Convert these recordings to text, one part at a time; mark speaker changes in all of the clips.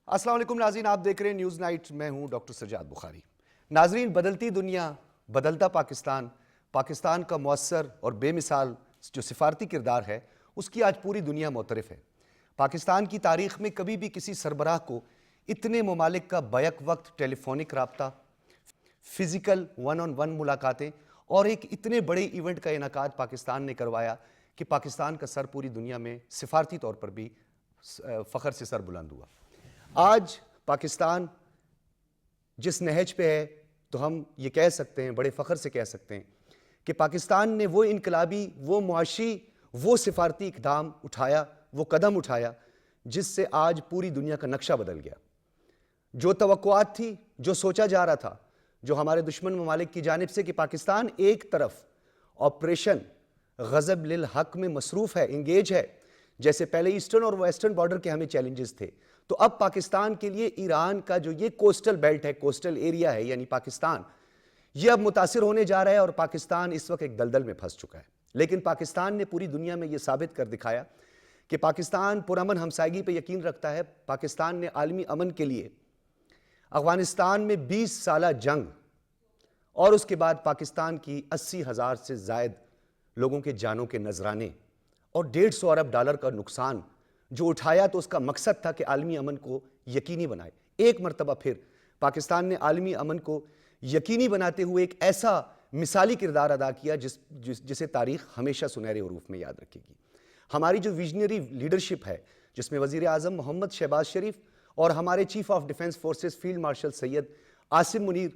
Speaker 1: السلام علیکم ناظرین، آپ دیکھ رہے ہیں نیوز نائٹ، میں ہوں ڈاکٹر سجاد بخاری۔ ناظرین، بدلتی دنیا، بدلتا پاکستان کا مؤثر اور بے مثال جو سفارتی کردار ہے اس کی آج پوری دنیا معترف ہے۔ پاکستان کی تاریخ میں کبھی بھی کسی سربراہ کو اتنے ممالک کا بیک وقت ٹیلی فونک رابطہ، فزیکل ون آن ون ملاقاتیں اور ایک اتنے بڑے ایونٹ کا انعقاد پاکستان نے کروایا کہ پاکستان کا سر پوری دنیا میں سفارتی طور پر بھی فخر سے سر بلند ہوا۔ آج پاکستان جس نہج پہ ہے تو ہم یہ کہہ سکتے ہیں، بڑے فخر سے کہہ سکتے ہیں کہ پاکستان نے وہ انقلابی، وہ معاشی، وہ سفارتی اقدام اٹھایا، وہ قدم اٹھایا جس سے آج پوری دنیا کا نقشہ بدل گیا۔ جو توقعات تھی، جو سوچا جا رہا تھا، جو ہمارے دشمن ممالک کی جانب سے کہ پاکستان ایک طرف آپریشن غضب للحق میں مصروف ہے، انگیج ہے، جیسے پہلے ایسٹرن اور ویسٹرن بارڈر کے ہمیں چیلنجز تھے، تو اب پاکستان کے لیے ایران کا جو یہ کوسٹل بیلٹ ہے، کوسٹل ایریا ہے یعنی پاکستان، یہ اب متاثر ہونے جا رہا ہے اور پاکستان اس وقت ایک دلدل میں پھنس چکا ہے۔ لیکن پاکستان نے پوری دنیا میں یہ ثابت کر دکھایا کہ پاکستان پرامن ہمسائیگی پہ یقین رکھتا ہے۔ پاکستان نے عالمی امن کے لیے افغانستان میں 20 سالہ جنگ اور اس کے بعد پاکستان کی 80,000 سے زائد لوگوں کے جانوں کے نذرانے اور 150 ارب ڈالر کا نقصان جو اٹھایا، تو اس کا مقصد تھا کہ عالمی امن کو یقینی بنائے۔ ایک مرتبہ پھر پاکستان نے عالمی امن کو یقینی بناتے ہوئے ایک ایسا مثالی کردار ادا کیا جسے تاریخ ہمیشہ سنہرے حروف میں یاد رکھے گی۔ ہماری جو ویژنری لیڈرشپ ہے، جس میں وزیر اعظم محمد شہباز شریف اور ہمارے chief of defence forces field marshal Syed Asim Munir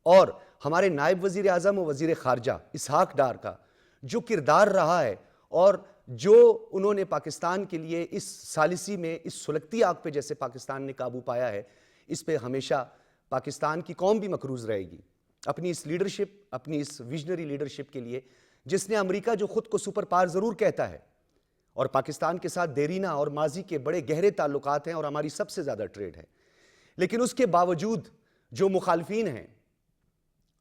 Speaker 1: اور ہمارے نائب وزیر اعظم و وزیر خارجہ اسحاق ڈار کا جو کردار رہا ہے اور جو انہوں نے پاکستان کے لیے اس ثالثی میں، اس سلگتی آگ پہ جیسے پاکستان نے قابو پایا ہے، اس پہ ہمیشہ پاکستان کی قوم بھی مقروض رہے گی اپنی اس لیڈرشپ، اپنی اس ویژنری لیڈرشپ کے لیے، جس نے امریکہ جو خود کو سپر پاور ضرور کہتا ہے اور پاکستان کے ساتھ دیرینہ اور ماضی کے بڑے گہرے تعلقات ہیں اور ہماری سب سے زیادہ ٹریڈ ہے، لیکن اس کے باوجود جو مخالفین ہیں،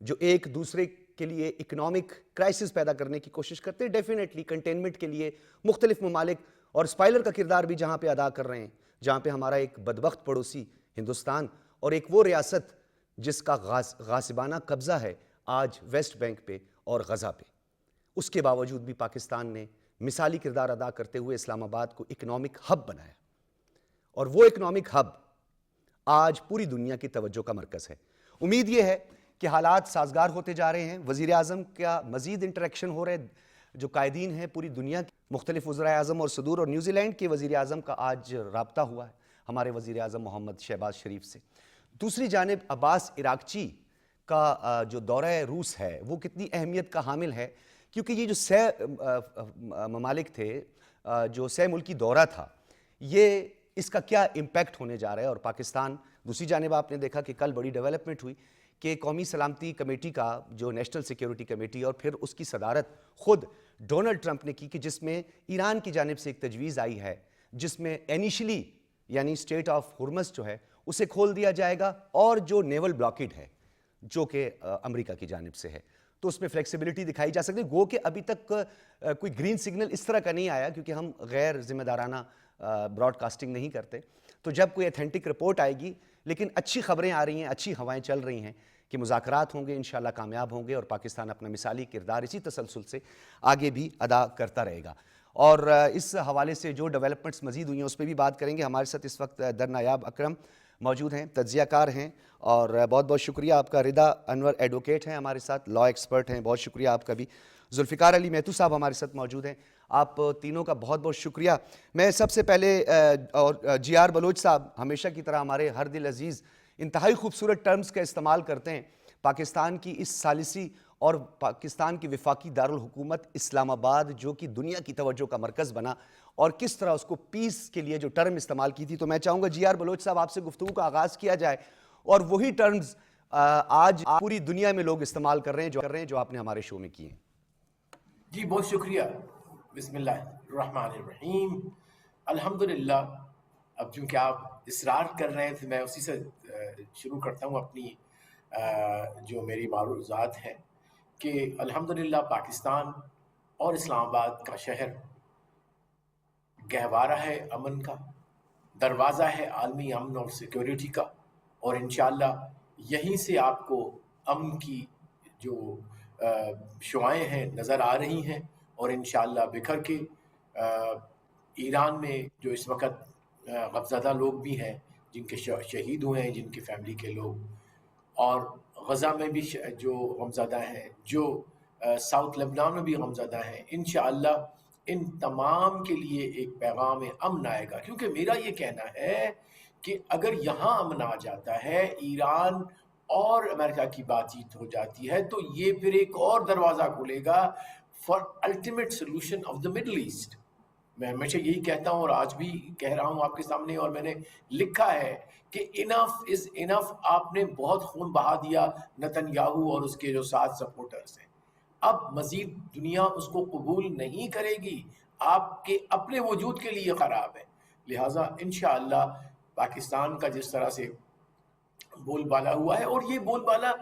Speaker 1: جو ایک دوسرے کے لیے اکنامک کرائسس پیدا کرنے کی کوشش کرتے ہیں، ڈیفینیٹلی کنٹینمنٹ کے لیے مختلف ممالک اور اسپائلر کا کردار بھی جہاں پہ ادا کر رہے ہیں، جہاں پہ ہمارا ایک بدبخت پڑوسی ہندوستان اور ایک وہ ریاست جس کا غاصبانہ قبضہ ہے آج ویسٹ بینک پہ اور غزہ پہ، اس کے باوجود بھی پاکستان نے مثالی کردار ادا کرتے ہوئے اسلام آباد کو اکنامک ہب بنایا، اور وہ اکنامک ہب آج پوری دنیا کی توجہ کا مرکز ہے۔ امید یہ ہے کہ حالات سازگار ہوتے جا رہے ہیں، وزیر اعظم کا مزید انٹریکشن ہو رہے، جو قائدین ہیں پوری دنیا کے مختلف وزرائے اعظم اور صدور، اور نیوزی لینڈ کے وزیر اعظم کا آج رابطہ ہوا ہے ہمارے وزیر اعظم محمد شہباز شریف سے۔ دوسری جانب عباس عراقچی کا جو دورہ روس ہے وہ کتنی اہمیت کا حامل ہے، کیونکہ یہ جو 6 ممالک تھے، جو 6 ملکی دورہ تھا، یہ اس کا کیا امپیکٹ ہونے جا رہا ہے، اور پاکستان دوسری جانب آپ نے دیکھا کہ کل بڑی ڈیولپمنٹ ہوئی کہ قومی سلامتی کمیٹی کا جو نیشنل سیکیورٹی کمیٹی اور پھر اس کی صدارت خود ڈونلڈ ٹرمپ نے کی، کہ جس میں ایران کی جانب سے ایک تجویز آئی ہے جس میں انیشلی یعنی اسٹیٹ آف ہرمز جو ہے اسے کھول دیا جائے گا، اور جو نیول بلاکیڈ ہے جو کہ امریکہ کی جانب سے ہے تو اس میں فلیکسیبلٹی دکھائی جا سکتی ہے۔ گو کہ ابھی تک کوئی گرین سگنل اس طرح کا نہیں آیا، کیونکہ ہم غیر ذمہ دارانہ براڈ کاسٹنگ نہیں کرتے، تو جب کوئی ایتھینٹک رپورٹ آئے گی، لیکن اچھی خبریں آ رہی ہیں، اچھی ہوائیں چل رہی ہیں کہ مذاکرات ہوں گے، انشاءاللہ کامیاب ہوں گے، اور پاکستان اپنا مثالی کردار اسی تسلسل سے آگے بھی ادا کرتا رہے گا۔ اور اس حوالے سے جو ڈیولپمنٹس مزید ہوئی ہیں اس پہ بھی بات کریں گے۔ ہمارے ساتھ اس وقت درنایاب اکرم موجود ہیں، تجزیہ کار ہیں، اور بہت بہت شکریہ آپ کا۔ رضا انور ایڈوکیٹ ہیں ہمارے ساتھ، لا ایکسپرٹ ہیں، بہت شکریہ آپ کا بھی۔ ذوالفقار علی مہتو صاحب ہمارے ساتھ موجود ہیں، آپ تینوں کا بہت بہت شکریہ۔ میں سب سے پہلے اور جی آر بلوچ صاحب ہمیشہ کی طرح ہمارے ہر دل عزیز انتہائی خوبصورت ٹرمز کا استعمال کرتے ہیں، پاکستان کی اس ثالثی اور پاکستان کی وفاقی دارالحکومت اسلام آباد جو کہ دنیا کی توجہ کا مرکز بنا، اور کس طرح اس کو پیس کے لیے جو ٹرم استعمال کی تھی، تو میں چاہوں گا جی آر بلوچ صاحب آپ سے گفتگو کا آغاز کیا جائے، اور وہی ٹرمز آج پوری دنیا میں لوگ استعمال کر رہے ہیں جو آپ نے ہمارے شو میں کیے ہیں۔
Speaker 2: جی بہت شکریہ۔ بسم اللہ الرحمن الرحیم۔ الحمدللہ، اب چونکہ آپ اصرار کر رہے ہیں تو میں اسی سے شروع کرتا ہوں اپنی جو میری معروضات ہیں، کہ الحمدللہ پاکستان اور اسلام آباد کا شہر گہوارہ ہے امن کا، دروازہ ہے عالمی امن اور سیکیورٹی کا، اور انشاءاللہ یہیں سے آپ کو امن کی جو شعائیں ہیں نظر آ رہی ہیں، اور انشاءاللہ بکھر کے ایران میں جو اس وقت غمزدہ لوگ بھی ہیں جن کے شہید ہوئے ہیں، جن کی فیملی کے لوگ، اور غزہ میں بھی جو غمزدہ ہیں، جو ساؤتھ لبنان میں بھی غمزدہ ہیں، انشاءاللہ ان تمام کے لیے ایک پیغام امن آئے گا. کیونکہ میرا یہ کہنا ہے کہ اگر یہاں امن آ جاتا ہے، ایران اور امریکہ کی بات چیت ہو جاتی ہے، تو یہ پھر ایک اور دروازہ کھلے گا for ultimate solution of the Middle East. میں ہمیشہ یہی کہتا ہوں اور آج بھی کہہ رہا ہوں آپ کے سامنے، اور میں نے لکھا ہے کہ انف از انف. آپ نے بہت خون بہا دیا نتن یاہو اور اس کے جو 7 سپورٹرز ہیں. اب مزید دنیا اس کو قبول نہیں کرے گی، آپ کے اپنے وجود کے لیے خراب ہے. لہٰذا انشاءاللہ پاکستان کا جس طرح سے بول بالا ہوا ہے، اور یہ بول بالا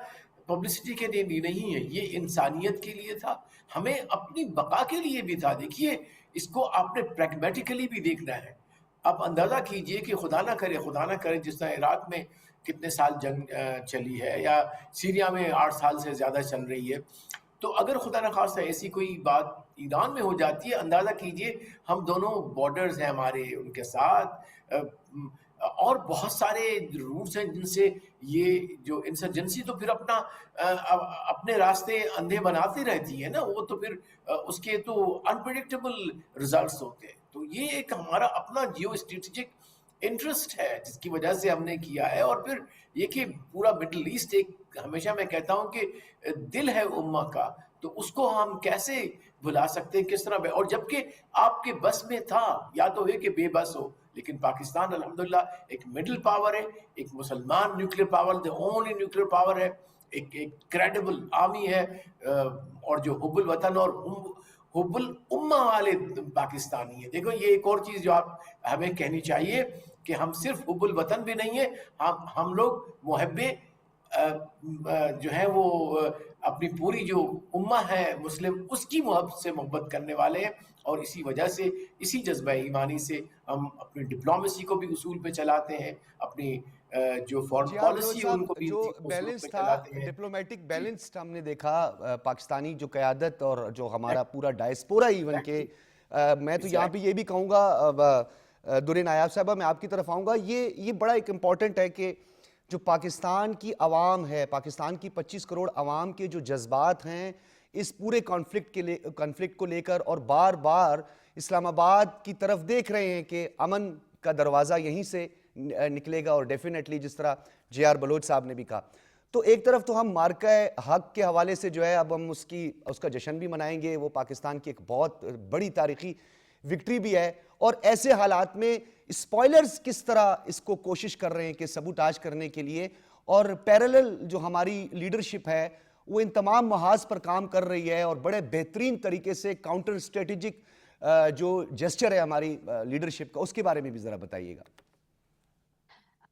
Speaker 2: پبلسٹی کے لیے نہیں ہے، یہ انسانیت کے لیے تھا، ہمیں اپنی بقا کے لیے بھی تھا. دیکھیے اس کو آپ نے پریگمیٹیکلی بھی دیکھنا ہے. اب اندازہ کیجئے کہ خدا نہ کرے جس طرح عراق میں کتنے سال جنگ چلی ہے، یا سیریا میں 8 سال سے زیادہ چل رہی ہے، تو اگر خدا نخواستہ ایسی کوئی بات ایران میں ہو جاتی ہے، اندازہ کیجئے ہم دونوں بارڈرز ہیں ہمارے ان کے ساتھ، اور بہت سارے روٹس ہیں جن سے یہ جو انسرجنسی تو پھر اپنے راستے اندھے بناتی رہتی ہے نا، وہ تو پھر اس کے تو انپریڈکٹیبل ریزلٹس ہوتے ہیں. تو یہ ایک ہمارا اپنا جیو اسٹریٹجک انٹرسٹ ہے جس کی وجہ سے ہم نے کیا ہے. اور پھر یہ کہ پورا مڈل ایسٹ ایک، ہمیشہ میں کہتا ہوں کہ دل ہے امہ کا، تو اس کو ہم کیسے بھلا سکتے ہیں، کس طرح اور جبکہ آپ کے بس میں تھا، یا تو ہے کہ بے بس ہو. لیکن پاکستان الحمدللہ ایک مڈل پاور ہے، ایک مسلمان nuclear power, the only nuclear power ہے، ایک کریڈیبل آرمی ہے، اور جو حب الوطن اور حب الامہ والے پاکستانی ہیں. دیکھو یہ ایک اور چیز جو آپ ہمیں کہنی چاہیے کہ ہم صرف حب الوطن بھی نہیں ہیں، ہم لوگ محب جو ہیں وہ اپنی پوری جو امہ ہے مسلم، اس کی محبت کرنے والے ہیں. اور اسی وجہ سے، اسی جذبہ ایمانی سے ہم اپنی ڈپلومیسی کو بھی اصول پہ چلاتے ہیں، اپنی جو فورن
Speaker 1: جی
Speaker 2: پالیسی
Speaker 1: بلوچ
Speaker 2: ہے ان
Speaker 1: صاحب،
Speaker 2: کو بھی
Speaker 1: جو
Speaker 2: اسی اصول پہ
Speaker 1: بیلنس تھا،
Speaker 2: چلاتے ہیں.
Speaker 1: ڈپلومیٹک
Speaker 2: جی
Speaker 1: بیلنس ہم نے دیکھا پاکستانی جو قیادت اور جو ہمارا پورا ڈائسپورا ایون کے، میں تو یہاں پہ یہ بھی کہوں گا، درِ نایاب صاحبہ میں آپ کی طرف آؤں گا، یہ بڑا ایک امپورٹنٹ ہے کہ جو پاکستان کی عوام ہے، پاکستان کی 25 کروڑ عوام کے جو جذبات ہیں اس پورے کانفلکٹ کو لے کر، اور بار بار اسلام آباد کی طرف دیکھ رہے ہیں کہ امن کا دروازہ یہیں سے نکلے گا. اور ڈیفینیٹلی جس طرح جے آر بلوچ صاحب نے بھی کہا، تو ایک طرف تو ہم مارکہ حق کے حوالے سے جو ہے اب ہم اس کا جشن بھی منائیں گے، وہ پاکستان کی ایک بہت بڑی تاریخی وکٹری بھی ہے. اور ایسے حالات میں اسپوائلرز کس طرح اس کو کوشش کر رہے ہیں کہ سبوٹاج کرنے کے لیے، اور پیرالل جو ہماری لیڈرشپ ہے وہ ان تمام محاذ پر کام کر رہی ہے، اور بڑے بہترین طریقے سے کاؤنٹر اسٹریٹجک جو جسچر ہے ہماری لیڈرشپ کا، اس کے بارے میں بھی ذرا بتائیے گا.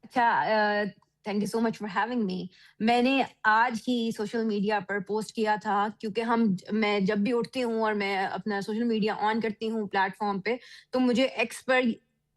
Speaker 3: اچھا، thank you so much for having me. میں نے آج ہی سوشل میڈیا پر پوسٹ کیا تھا، کیونکہ میں جب بھی اٹھتی ہوں اور میں اپنا سوشل میڈیا آن کرتی ہوں پلیٹ فارم پہ، تو مجھے ایکس پر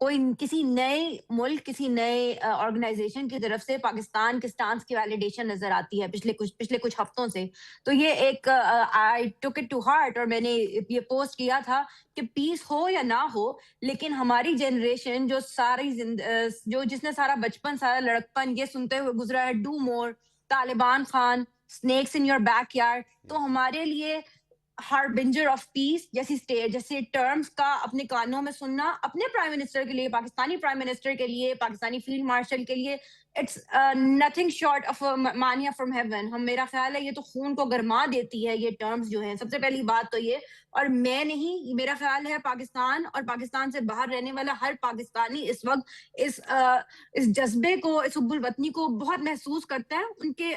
Speaker 3: کوئی کسی نئے ملک، کسی نئے آرگنائزیشن کی طرف سے پاکستان کے سٹانس کی ویلیڈیشن نظر آتی ہے پچھلے کچھ ہفتوں سے. تو یہ ایک آئی ٹک اٹ ٹو ہارٹ، اور میں نے یہ پوسٹ کیا تھا کہ پیس ہو یا نہ ہو، لیکن ہماری جنریشن جو جس نے سارا بچپن، سارا لڑکپن یہ سنتے ہوئے گزرا ہے، do more, Taliban Khan, snacks in your back yard, تو ہمارے لیے ہاربنجر آف پیس جیسے ٹرمز کا اپنے کانوں میں سننا، اپنے پرائم منسٹر کے لیے، پاکستانی پرائم منسٹر کے لیے، پاکستانی فیلڈ مارشل کے لیے، it's nothing short of manna from heaven. میرا خیال ہے یہ تو خون کو گرما دیتی ہے یہ ٹرمز جو ہیں. سب سے پہلی بات تو یہ، اور میں نہیں، میرا خیال ہے پاکستان اور پاکستان سے باہر رہنے والا ہر پاکستانی اس وقت اس جذبے کو، اس حب الوطنی کو بہت محسوس کرتا ہے. ان کے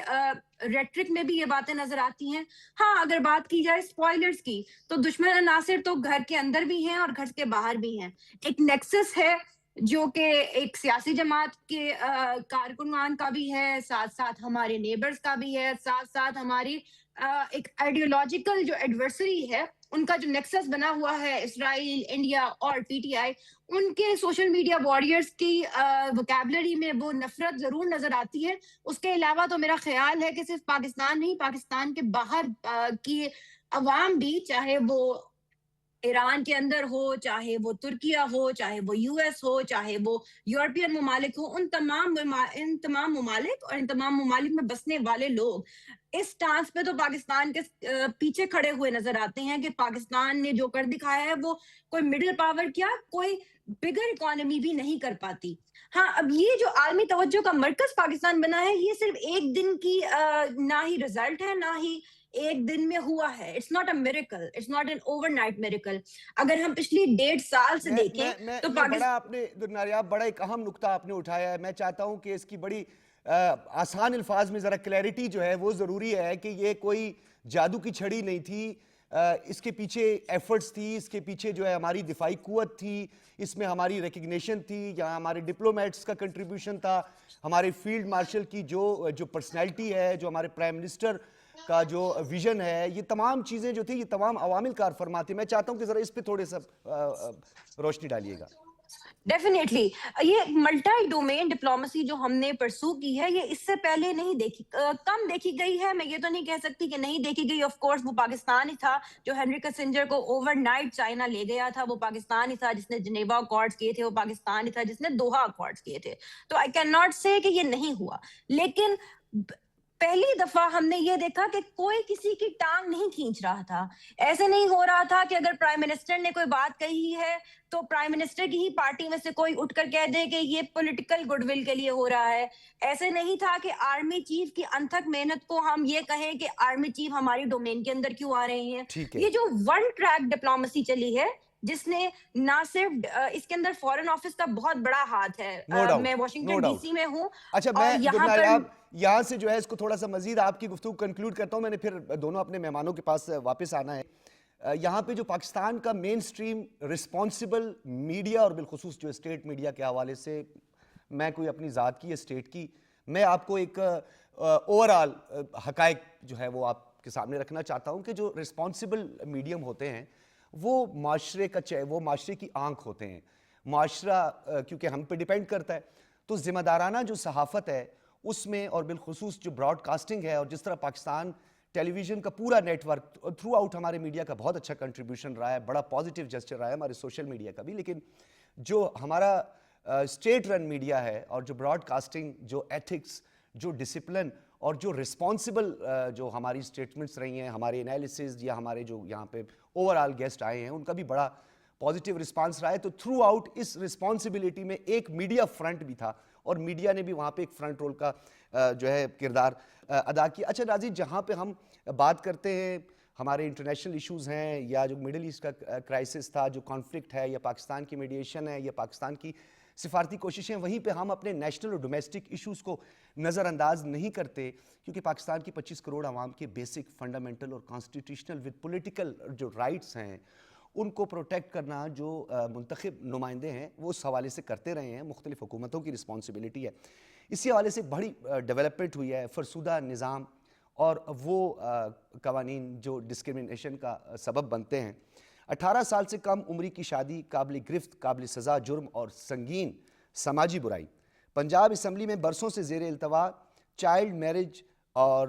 Speaker 3: ریٹرک میں بھی یہ باتیں نظر آتی ہیں. ہاں، اگر بات کی جائے اسپوائلرز کی، تو دشمن عناصر تو گھر کے اندر بھی ہیں اور گھر کے باہر بھی ہیں. ایک نیکسس ہے جو کہ ایک سیاسی جماعت کے کارکنان کا بھی ہے، ساتھ ساتھ ہمارے نیبرز کا بھی ہے، ساتھ ساتھ ہماری ایک آئیڈیولوجیکل جو ایڈورسری ہے ان کا جو نیکسس بنا ہوا ہے اسرائیل، انڈیا اور پی ٹی آئی، ان کے سوشل میڈیا وارریئرز کی وکیبلری میں وہ نفرت ضرور نظر آتی ہے. اس کے علاوہ تو میرا خیال ہے کہ صرف پاکستان نہیں، پاکستان کے باہر کی عوام بھی، چاہے وہ ایران کے اندر ہو، چاہے وہ ترکیہ ہو، چاہے وہ یو ایس ہو، چاہے وہ یورپین ممالک ہو، ان تمام ممالک اور ان تمام ممالک میں بسنے والے لوگ اس ٹاسک پہ تو پاکستان کے پیچھے کھڑے ہوئے نظر آتے ہیں کہ پاکستان نے جو کر دکھایا ہے وہ کوئی مڈل پاور کیا، کوئی بگر اکانومی بھی نہیں کر پاتی. ہاں، اب یہ جو عالمی توجہ کا مرکز پاکستان بنا ہے، یہ صرف ایک دن کی نہ ہی رزلٹ ہے، نہ ہی ایک دن میں ہوا ہے. It's not a miracle, it's not an overnight miracle. اگر ہم پچھلی 1.5 سال سے دیکھیں تو
Speaker 1: بڑا آپ نے ناریاب بڑا ایک اہم نقطہ آپ نے اٹھایا ہے. میں چاہتا ہوں کہ اس کی بڑی آسان الفاظ میں ذرا کلیئرٹی جو ہے وہ ضروری ہے کہ یہ کوئی جادو کی چھڑی نہیں تھی. اس کے پیچھے ایفرٹس تھی، اس کے پیچھے جو ہے ہماری دفاعی قوت تھی، اس میں ہماری ریکگنیشن تھی، یا ہمارے ڈپلومیٹس کا کنٹریبیوشن تھا، ہمارے فیلڈ مارشل کی جو پرسنالٹی ہے، جو ہمارے پرائم منسٹر کا جو ویژن ہے، یہ تمام چیزیں جو تھی، یہ تمام عوامل کار فرماتے. میں چاہتا ہوں کہ ذرا اس پہ تھوڑے سا روشنی ڈالیے گا.
Speaker 3: ڈیفینیٹلی یہ ملٹی ڈومین ڈپلومیسی جو ہم نے پرسو کی ہے، یہ اس سے پہلے نہیں دیکھی، کم دیکھی گئی ہے. میں یہ تو نہیں کہہ سکتی کہ نہیں دیکھی گئی. آف کورس وہ پاکستان ہی تھا جو ہنری کسنجر کو اوور نائٹ چائنا لے گیا تھا، وہ پاکستان ہی تھا جس نے جنیوا اکارڈز کیے تھے، وہ پاکستان ہی تھا جس نے دوحہ اکارڈز کیے تھے. تو آئی کین ناٹ سے کہ یہ نہیں ہوا، لیکن پہلی دفعہ ہم نے یہ دیکھا کہ کوئی کسی کی ٹانگ نہیں کھینچ رہا تھا. ایسے نہیں ہو رہا تھا کہ اگر پرائم منسٹر نے کوئی بات کہی ہے تو پرائم منسٹر کی ہی پارٹی میں سے کوئی اٹھ کر کہہ دے کہ یہ پولیٹیکل گڈ ول کے لیے ہو رہا ہے. ایسے نہیں تھا کہ آرمی چیف کی انتھک محنت کو ہم یہ کہیں کہ آرمی چیف ہماری ڈومین کے اندر کیوں آ رہے ہیں. یہ جو ون ٹریک ڈپلومیسی چلی ہے، جس نے نہ صرف اس کے اندر فارن آفس کا بہت بڑا ہاتھ ہے. میں واشنگٹن ڈی سی میں ہوں.
Speaker 1: اچھا، میں یہاں سے جو ہے اس کو تھوڑا سا مزید آپ کی گفتگو کنکلوڈ کرتا ہوں. میں نے پھر دونوں اپنے مہمانوں کے پاس واپس آنا ہے. یہاں پہ جو پاکستان کا مین سٹریم رسپانسبل میڈیا اور بالخصوص جو اسٹیٹ میڈیا کے حوالے سے، میں کوئی اپنی ذات کی اسٹیٹ کی، میں آپ کو ایک اوورآل حقائق جو ہے وہ آپ کے سامنے رکھنا چاہتا ہوں کہ جو رسپانسبل میڈیم ہوتے ہیں وہ معاشرے کا وہ معاشرے کی آنکھ ہوتے ہیں. معاشرہ کیونکہ ہم پہ ڈیپینڈ کرتا ہے، تو ذمہ دارانہ جو صحافت ہے اس میں، اور بالخصوص جو براڈ کاسٹنگ ہے، اور جس طرح پاکستان ٹیلی ویژن کا پورا نیٹ ورک تھرو آؤٹ ہمارے میڈیا کا بہت اچھا کنٹریبیوشن رہا ہے، بڑا پازیٹیو جسچر رہا ہے ہمارے سوشل میڈیا کا بھی. لیکن جو ہمارا اسٹیٹ رن میڈیا ہے، اور جو براڈ کاسٹنگ، جو ایتھکس، جو ڈسپلن اور جو رسپانسبل جو ہماری اسٹیٹمنٹس رہی ہیں، ہمارے انالیسز یا ہمارے جو یہاں پہ اوورآل گیسٹ آئے ہیں، ان کا بھی بڑا پازیٹیو رسپانس رہا ہے. تو تھرو آؤٹ اس رسپانسبلٹی میں ایک میڈیا فرنٹ بھی تھا، اور میڈیا نے بھی وہاں پہ ایک فرنٹ رول کا جو ہے کردار ادا کیا. اچھا ناظرین، جہاں پہ ہم بات کرتے ہیں ہمارے انٹرنیشنل ایشوز ہیں، یا جو مڈل ایسٹ کا کرائسس تھا، جو کانفلکٹ ہے، یا پاکستان کی میڈیشن ہے، یا پاکستان کی سفارتی کوششیں، وہیں پہ ہم اپنے نیشنل اور ڈومیسٹک ایشوز کو نظر انداز نہیں کرتے، کیونکہ پاکستان کی 25 کروڑ عوام کے بیسک فنڈامنٹل اور کانسٹیٹیوشنل ود پولیٹیکل جو رائٹس ہیں، ان کو پروٹیکٹ کرنا جو منتخب نمائندے ہیں وہ اس حوالے سے کرتے رہے ہیں. مختلف حکومتوں کی رسپانسبلٹی ہے. اسی حوالے سے بڑی ڈیولپمنٹ ہوئی ہے، فرسودہ نظام اور وہ قوانین جو ڈسکرمنیشن کا سبب بنتے ہیں. 18 سال سے کم عمری کی شادی قابل گرفت، قابل سزا جرم اور سنگین سماجی برائی. پنجاب اسمبلی میں برسوں سے زیر التوا چائلڈ میرج اور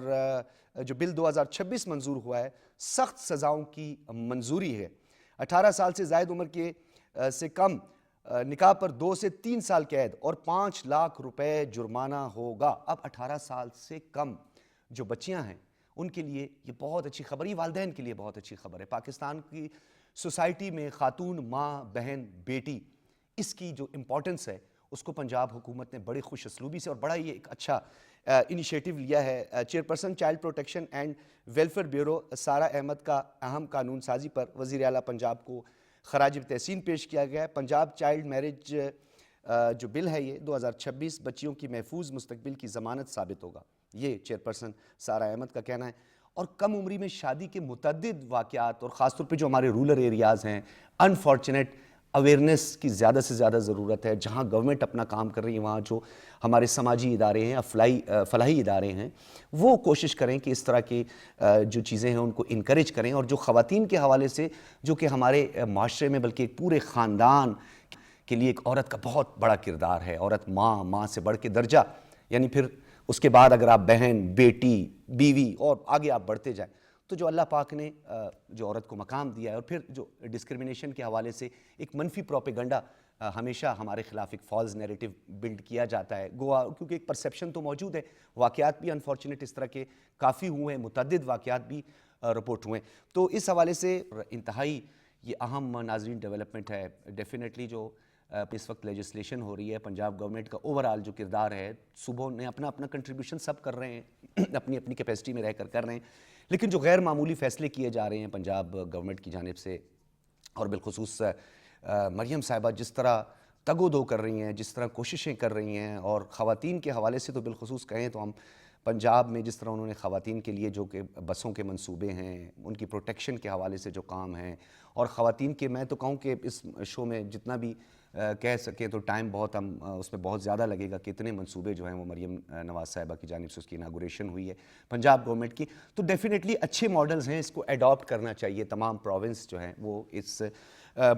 Speaker 1: جو بل 2026 منظور ہوا ہے، سخت سزاؤں کی منظوری ہے. 18 سال سے زائد عمر کے سے کم نکاح پر 2 سے 3 سال قید اور 5 لاکھ روپے جرمانہ ہوگا. اب 18 سال سے کم جو بچیاں ہیں ان کے لیے یہ بہت اچھی خبر، یہ والدین کے لیے بہت اچھی خبر ہے. پاکستان کی سوسائٹی میں خاتون، ماں، بہن، بیٹی، اس کی جو امپورٹنس ہے اس کو پنجاب حکومت نے بڑی خوش اسلوبی سے اور بڑا یہ ایک اچھا انیشیٹو لیا ہے. Chairperson child protection and welfare bureau Sara Ahmed کا اہم قانون سازی پر وزیر اعلیٰ پنجاب کو خراج تحسین پیش کیا گیا ہے. پنجاب چائلڈ میرج جو بل ہے یہ 2026 بچیوں کی محفوظ مستقبل کی ضمانت ثابت ہوگا، یہ چیئرپرسن سارہ احمد کا کہنا ہے. اور کم عمری میں شادی کے متعدد واقعات، اور خاص طور پہ جو ہمارے رورل ایریاز ہیں، انفارچونیٹ اویئرنیس کی زیادہ سے زیادہ ضرورت ہے. جہاں گورنمنٹ اپنا کام کر رہی ہے وہاں جو ہمارے سماجی ادارے ہیں, فلاحی ادارے ہیں, وہ کوشش کریں کہ اس طرح کی جو چیزیں ہیں ان کو انکریج کریں. اور جو خواتین کے حوالے سے, جو کہ ہمارے معاشرے میں بلکہ ایک پورے خاندان کے لیے ایک عورت کا بہت بڑا کردار ہے. عورت ماں سے بڑھ کے درجہ, یعنی پھر اس کے بعد اگر آپ بہن, بیٹی, بیوی اور آگے آپ بڑھتے جائیں, تو جو اللہ پاک نے جو عورت کو مقام دیا ہے, اور پھر جو ڈسکرمنیشن کے حوالے سے ایک منفی پروپیگنڈا ہمیشہ ہمارے خلاف ایک فالز نیریٹو بلڈ کیا جاتا ہے, گوا کیونکہ ایک پرسیپشن تو موجود ہے. واقعات بھی انفارچونیٹ اس طرح کے کافی ہوئے ہیں, متعدد واقعات بھی رپورٹ ہوئے ہیں. تو اس حوالے سے انتہائی یہ اہم ناظرین ڈیولپمنٹ ہے. ڈیفینیٹلی جو اس وقت لیجسلیشن ہو رہی ہے, پنجاب گورنمنٹ کا اوورآل جو کردار ہے, صوبوں نے اپنا کنٹریبیوشن سب کر رہے ہیں, اپنی اپنی کیپیسٹی میں رہ کر رہے ہیں, لیکن جو غیر معمولی فیصلے کیے جا رہے ہیں پنجاب گورنمنٹ کی جانب سے, اور بالخصوص مریم صاحبہ جس طرح تگ و دو کر رہی ہیں, جس طرح کوششیں کر رہی ہیں, اور خواتین کے حوالے سے تو بالخصوص کہیں تو ہم پنجاب میں جس طرح انہوں نے خواتین کے لیے جو کہ بسوں کے منصوبے ہیں, ان کی پروٹیکشن کے حوالے سے جو کام ہیں, اور خواتین کے, میں تو کہوں کہ اس شو میں جتنا بھی کہہ سکیں تو ٹائم بہت ہم اس میں بہت زیادہ لگے گا کہ اتنے منصوبے جو ہیں وہ مریم نواز صاحبہ کی جانب سے اس کی اناگوریشن ہوئی ہے پنجاب گورنمنٹ کی. تو ڈیفینیٹلی اچھے ماڈلز ہیں, اس کو ایڈاپٹ کرنا چاہیے. تمام پروونس جو ہیں وہ اس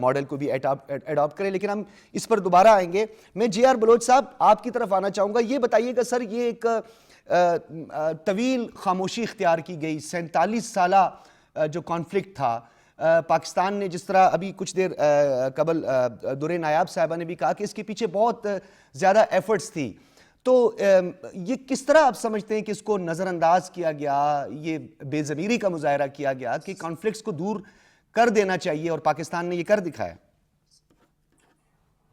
Speaker 1: ماڈل کو بھی ایڈاپٹ کریں. لیکن ہم اس پر دوبارہ آئیں گے. میں جے آر بلوچ صاحب آپ کی طرف آنا چاہوں گا. یہ بتائیے گا سر, یہ ایک طویل خاموشی اختیار کی گئی, 47 سالہ جو کانفلکٹ تھا, پاکستان نے جس طرح ابھی کچھ دیر قبل درے نایاب صاحبہ نے بھی کہا کہ اس کے پیچھے بہت زیادہ ایفرٹس تھی, تو یہ کس طرح آپ سمجھتے ہیں کہ اس کو نظر انداز کیا گیا, یہ بے ضمیری کا مظاہرہ کیا گیا کہ کانفلکٹس کو دور کر دینا چاہیے, اور پاکستان نے یہ کر دکھایا؟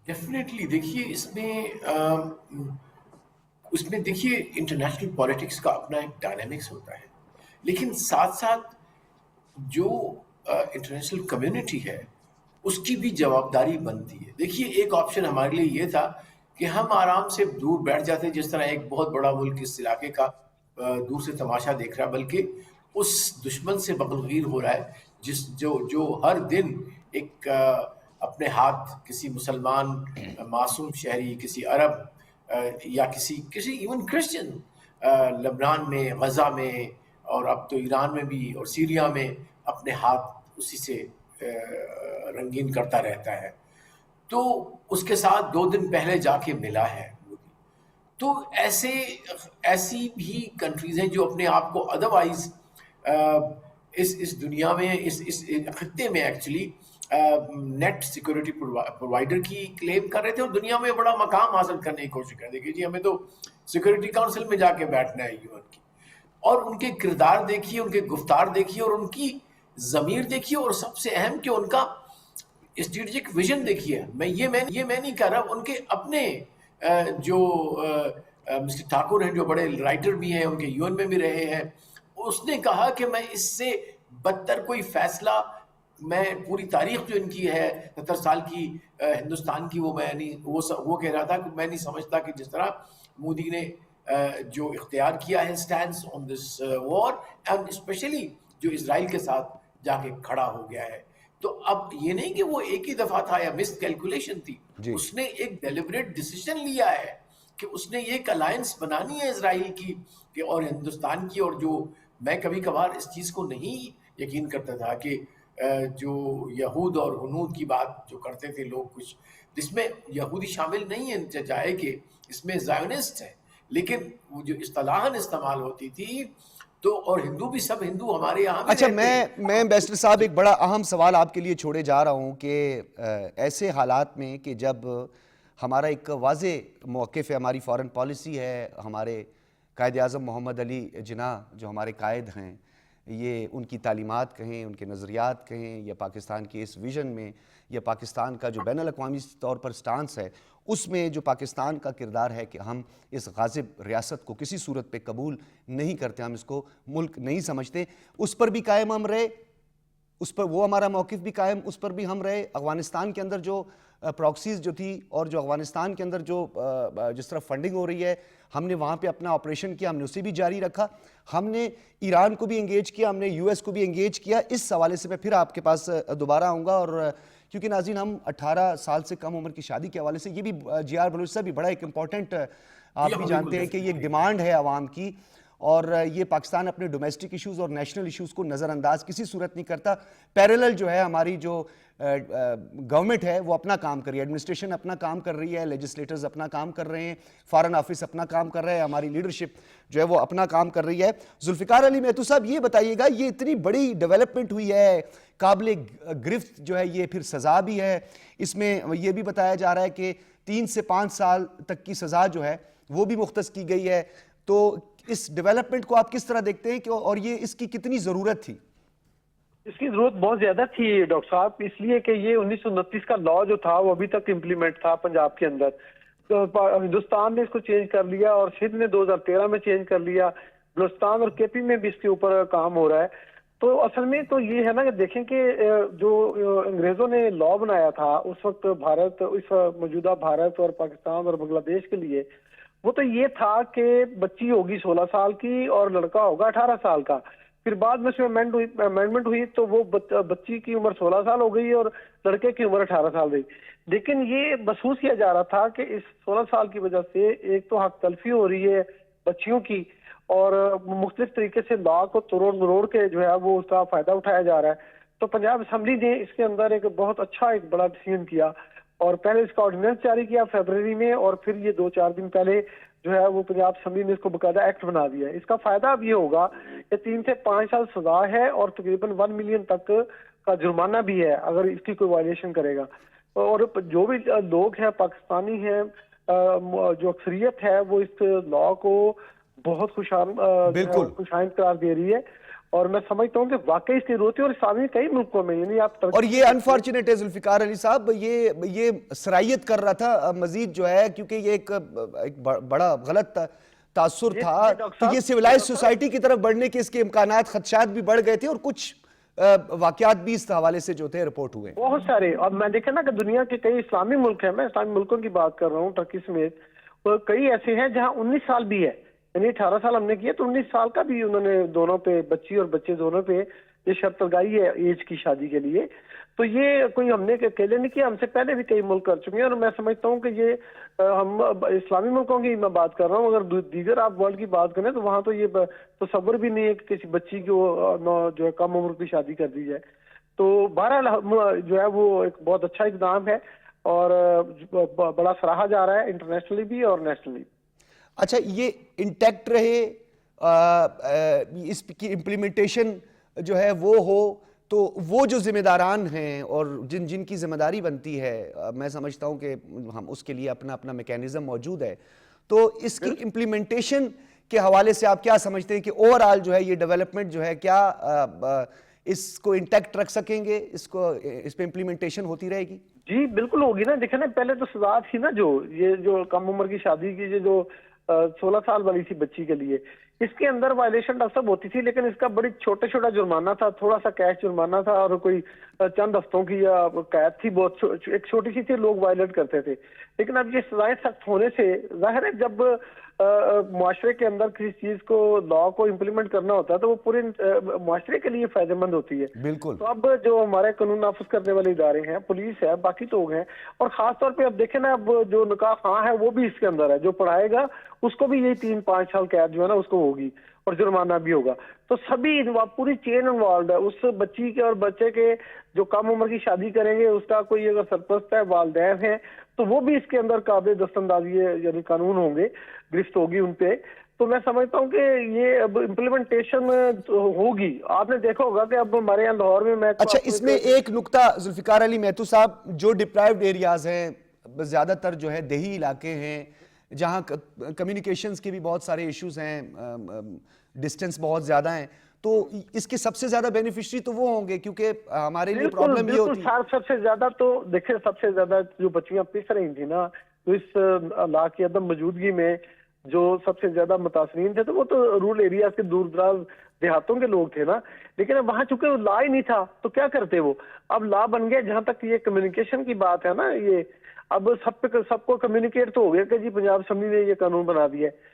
Speaker 2: ڈیفینیٹلی دیکھیے اس میں دیکھیے انٹرنیشنل پالیٹکس کا اپنا ایک ڈائنامکس ہوتا ہے, لیکن ساتھ ساتھ جو انٹرنیشنل کمیونٹی ہے اس کی بھی جوابداری بنتی ہے. دیکھیے ایک آپشن ہمارے لیے یہ تھا کہ ہم آرام سے دور بیٹھ جاتے, جس طرح ایک بہت بڑا ملک اس علاقے کا دور سے تماشا دیکھ رہا ہے, بلکہ اس دشمن سے بغلگیر ہو رہا ہے جو ہر دن ایک اپنے ہاتھ کسی مسلمان معصوم شہری, کسی عرب یا کسی ایون کرسچن لبنان میں, غزہ میں, اور اب تو ایران میں بھی اور سیریا میں اپنے ہاتھ اسی سے رنگین کرتا رہتا ہے. تو اس کے ساتھ 2 دن پہلے جا کے ملا ہے مودی. تو ایسی بھی کنٹریز ہیں جو اپنے آپ کو ادروائز اس دنیا میں, اس خطے میں ایکچولی نیٹ سیکورٹی پرووائڈر کی کلیم کر رہے تھے, اور دنیا میں بڑا مقام حاصل کرنے کی کوشش کر رہے تھے کہ جی ہمیں تو سیکورٹی کاؤنسل میں جا کے بیٹھنا ہے یو این کی. اور ان کے کردار دیکھیے, ان کے گفتار دیکھیے, اور ان کی ضمیر دیکھیے, اور سب سے اہم کہ ان کا اسٹریٹجک ویژن دیکھیے. میں نہیں کہہ رہا, ان کے اپنے جو مسٹر ٹھاکر ہیں جو بڑے رائٹر بھی ہیں, ان کے یو این میں بھی رہے ہیں, اس نے کہا کہ میں اس سے بدتر کوئی فیصلہ, میں پوری تاریخ جو ان کی ہے 70 سال کی ہندوستان کی, وہ کہہ رہا تھا کہ میں نہیں سمجھتا کہ جس طرح مودی نے جو اختیار کیا ہے stands on this war, and especially جو اسرائیل کے ساتھ جا کے کھڑا ہو گیا ہے. تو اب یہ نہیں کہ وہ ایک ہی دفعہ تھا یا مس کیلکولیشن تھی, اس نے ایک ڈیلیبریٹ ڈیسیژن لیا ہے کہ اس نے یہ ایک الائنس بنانی ہے اسرائیل کی اور ہندوستان کی. اور جو میں کبھی کبھار اس چیز کو نہیں یقین کرتا تھا کہ جو یہود اور ہنود کی بات جو کرتے تھے لوگ کچھ, جس میں یہودی شامل نہیں ہے, چاہے کہ اس میں زائونسٹ ہے, لیکن وہ جو اصطلاحاً استعمال ہوتی تھی, تو اور ہندو بھی, سب ہندو ہمارے یہاں.
Speaker 1: اچھا, میں بیسٹر صاحب ایک بڑا اہم سوال آپ کے لیے چھوڑے جا رہا ہوں کہ ایسے حالات میں کہ جب ہمارا ایک واضح موقف ہے, ہماری فارن پالیسی ہے, ہمارے قائد اعظم محمد علی جناح جو ہمارے قائد ہیں, یہ ان کی تعلیمات کہیں, ان کے نظریات کہیں, یا پاکستان کے اس ویژن میں, یا پاکستان کا جو بین الاقوامی طور پر سٹانس ہے, اس میں جو پاکستان کا کردار ہے کہ ہم اس غاصب ریاست کو کسی صورت پہ قبول نہیں کرتے, ہم اس کو ملک نہیں سمجھتے, اس پر بھی قائم ہم رہے, اس پر وہ ہمارا موقف بھی قائم, اس پر بھی ہم رہے. افغانستان کے اندر جو پراکسیز جو تھی, اور جو افغانستان کے اندر جو جس طرح فنڈنگ ہو رہی ہے, ہم نے وہاں پہ اپنا آپریشن کیا, ہم نے اسے بھی جاری رکھا, ہم نے ایران کو بھی انگیج کیا, ہم نے یو ایس کو بھی انگیج کیا. اس حوالے سے میں پھر آپ کے پاس دوبارہ آؤں گا, اور کیونکہ ناظرین ہم 18 سال سے کم عمر کی شادی کے حوالے سے یہ بھی جی آر بلوچ صاحب بھی بڑا ایک امپورٹنٹ آپ بھی جانتے ہیں کہ یہ ایک ڈیمانڈ ہے عوام کی، اور یہ پاکستان اپنے ڈومیسٹک ایشوز اور نیشنل ایشوز کو نظر انداز کسی صورت نہیں کرتا. پیرلل جو ہے ہماری جو گورنمنٹ ہے وہ اپنا کام کر رہی ہے، ایڈمنسٹریشن اپنا کام کر رہی ہے، لیجسلیٹرز اپنا کام کر رہے ہیں، فارن آفس اپنا کام کر رہے ہیں، ہماری لیڈرشپ جو ہے وہ اپنا کام کر رہی ہے. ذوالفقار علی مہتو صاحب یہ بتائیے گا، یہ اتنی بڑی ڈیولپمنٹ ہوئی ہے، قابل گرفت جو ہے، یہ پھر سزا بھی ہے، اس میں یہ بھی بتایا جا رہا ہے کہ 3 سے 5 سال تک کی سزا جو ہے وہ بھی مختص کی گئی ہے. تو اس ڈیولپمنٹ کو آپ کس طرح دیکھتے ہیں اور یہ اس کی کتنی ضرورت تھی؟
Speaker 4: اس کی ضرورت بہت زیادہ تھی ڈاکٹر صاحب، اس لیے کہ یہ 1929 کا لا جو تھا وہ ابھی تک امپلیمنٹ تھا پنجاب کے اندر. تو ہندوستان نے اس کو چینج کر لیا اور سندھ نے 2013 میں چینج کر لیا، بلوچستان اور کے پی میں بھی اس کے اوپر کام ہو رہا ہے. تو اصل میں تو یہ ہے نا کہ دیکھیں کہ جو انگریزوں نے لا بنایا تھا اس وقت بھارت، اس موجودہ بھارت اور پاکستان اور بنگلہ دیش کے لیے، وہ تو یہ تھا کہ بچی ہوگی 16 سال کی اور لڑکا ہوگا 18 سال کا. پھر بعد میں اس میں امینڈمنٹ ہوئی تو وہ بچی کی عمر 16 سال ہو گئی اور لڑکے کی عمر 18 سال رہی. لیکن یہ محسوس کیا جا رہا تھا کہ اس 16 سال کی وجہ سے ایک تو حق تلفی ہو رہی ہے بچیوں کی، اور مختلف طریقے سے لا کو توڑ مروڑ کے جو ہے وہ اس کا فائدہ اٹھایا جا رہا ہے. تو پنجاب اسمبلی نے اس کے اندر ایک بہت اچھا ایک بڑا ڈیسیژن کیا، اور پہلے اس کا آرڈیننس جاری کیا فیبروری میں، اور پھر یہ 2-4 دن پہلے جو ہے وہ پنجاب اسمبلی نے اس کو باقاعدہ ایکٹ بنا دیا ہے. اس کا فائدہ اب یہ ہوگا کہ 3 سے 5 سال سزا ہے اور تقریباً 1 ملین تک کا جرمانہ بھی ہے اگر اس کی کوئی وائلیشن کرے گا. اور جو بھی لوگ ہیں پاکستانی ہیں، جو اکثریت ہے وہ اس لا کو بہت خوشائند قرار دے رہی ہے، اور میں سمجھتا ہوں کہ واقعی اس کی ضرورت ہے. اور اسلامی کئی ملکوں میں، یعنی آپ
Speaker 1: اور یہ انفارچونیٹ ہے ذوالفقار علی صاحب، یہ سرائیت کر رہا تھا مزید جو ہے، کیونکہ یہ ایک بڑا غلط تاثر تھا کہ یہ سیولائز سوسائٹی کی طرف بڑھنے کے اس کے امکانات خدشات بھی بڑھ گئے تھے، اور کچھ واقعات بھی اس حوالے سے جو تھے رپورٹ ہوئے
Speaker 4: بہت سارے. اور میں دیکھا نا کہ دنیا کے کئی اسلامی ملک ہیں، میں اسلامی ملکوں کی بات کر رہا ہوں ٹرکی سمیت، کئی ایسے ہیں جہاں 19 سال بھی ہے، یعنی 18 سال ہم نے کیا تو 19 سال کا بھی انہوں نے دونوں پہ، بچی اور بچے دونوں پہ یہ شرط لگائی ہے ایج کی شادی کے لیے. تو یہ کوئی ہم نے اکیلے نہیں کیا، ہم سے پہلے بھی کئی ملک کر چکے ہیں. اور میں سمجھتا ہوں کہ یہ ہم اسلامی ملکوں کی میں بات کر رہا ہوں، اگر دیگر آپ ورلڈ کی بات کریں تو وہاں تو یہ تصور بھی نہیں ہے کہ کسی بچی کو جو ہے کم عمر کی شادی کر دی جائے. تو بہرحال جو ہے وہ ایک بہت اچھا اقدام ہے اور بڑا سراہا جا رہا ہے انٹرنیشنلی بھی اور نیشنلی.
Speaker 1: اچھا، یہ انٹیکٹ رہے، اس کی امپلیمنٹیشن جو ہے وہ ہو، تو وہ جو ذمہ داران ہیں اور جن کی ذمہ داری بنتی ہے، میں سمجھتا ہوں کہ ہم اس کے لیے اپنا میکینزم موجود ہے. تو اس کی امپلیمنٹیشن کے حوالے سے آپ کیا سمجھتے ہیں کہ اوور آل جو ہے یہ ڈیولپمنٹ جو ہے کیا اس کو انٹیکٹ رکھ سکیں گے، اس پہ امپلیمنٹیشن ہوتی رہے گی؟
Speaker 4: جی بالکل ہوگی نا. دیکھیں نا، پہلے تو سزا تھی نا جو کم عمر کی شادی کی، جو 16 سال والی تھی بچی کے لیے، اس کے اندر وائلیشن ڈاکٹر صاحب ہوتی تھی، لیکن اس کا بڑی چھوٹا جرمانہ تھا، تھوڑا سا کیش جرمانہ تھا اور کوئی چند ہفتوں کی یا قید تھی، بہت ایک چھوٹی سی تھی، لوگ وائلیٹ کرتے تھے. لیکن اب یہ سزائیں سخت ہونے سے ظاہر ہے جب معاشرے کے اندر کسی چیز کو، لا کو امپلیمنٹ کرنا ہوتا ہے تو وہ پورے معاشرے کے لیے فائدہ مند ہوتی ہے.
Speaker 1: بالکل.
Speaker 4: تو اب جو ہمارے قانون نافذ کرنے والے ادارے ہیں، پولیس ہے، باقی لوگ ہیں، اور خاص طور پہ اب دیکھیں نا، اب جو نکاح خواہ ہے وہ بھی اس کے اندر ہے، جو پڑھائے گا اس کو بھی یہی 3-5 سال قید جو ہے نا اس کو ہوگی اور جرمانہ بھی ہوگا. تو سبھی پوری چین انوالوڈ ہے. اس بچی کے اور بچے کے جو کم عمر کی شادی کریں گے، اس کا کوئی اگر سرپرست ہے، والدین ہیں، تو وہ بھی اس کے اندر قابل دست اندازی یعنی قانون ہوں گے، گرفت ہوگی ان پہ. تو میں سمجھتا ہوں کہ یہ اب امپلیمنٹیشن ہوگی. آپ نے دیکھا ہوگا کہ اب ہمارے یہاں لاہور میں
Speaker 1: اچھا، اس میں ایک نقطہ ذوالفقار علی مہتو صاحب، جو ڈپرائیوڈ ایریاز ہیں، زیادہ تر جو ہے دیہی علاقے ہیں، جہاں کمیونیکیشنز کے بھی بہت سارے ایشوز ہیں، ڈسٹنس بہت زیادہ ہیں، تو اس کے سب سے زیادہ بینیفیشری تو وہ ہوں گے، کیونکہ ہمارے لیے پرابلم یہ ہوتی ہے.
Speaker 4: سب سے زیادہ تو دیکھیں، سب سے زیادہ جو بچیاں پس رہی تھیں نا، تو اس لا کی عدم موجودگی میں جو سب سے زیادہ متاثرین تھے تو وہ تو رورل ایریاز کے دور دراز دیہاتوں کے لوگ تھے نا. لیکن اب وہاں چونکہ لا ہی نہیں تھا تو کیا کرتے وہ؟ اب لا بن گیا. جہاں تک یہ کمیونیکیشن کی بات ہے نا، یہ اب سب کو کمیونیکیٹ تو ہو گیا کہ جی پنجاب اسمبلی نے یہ قانون بنا دیا ہے.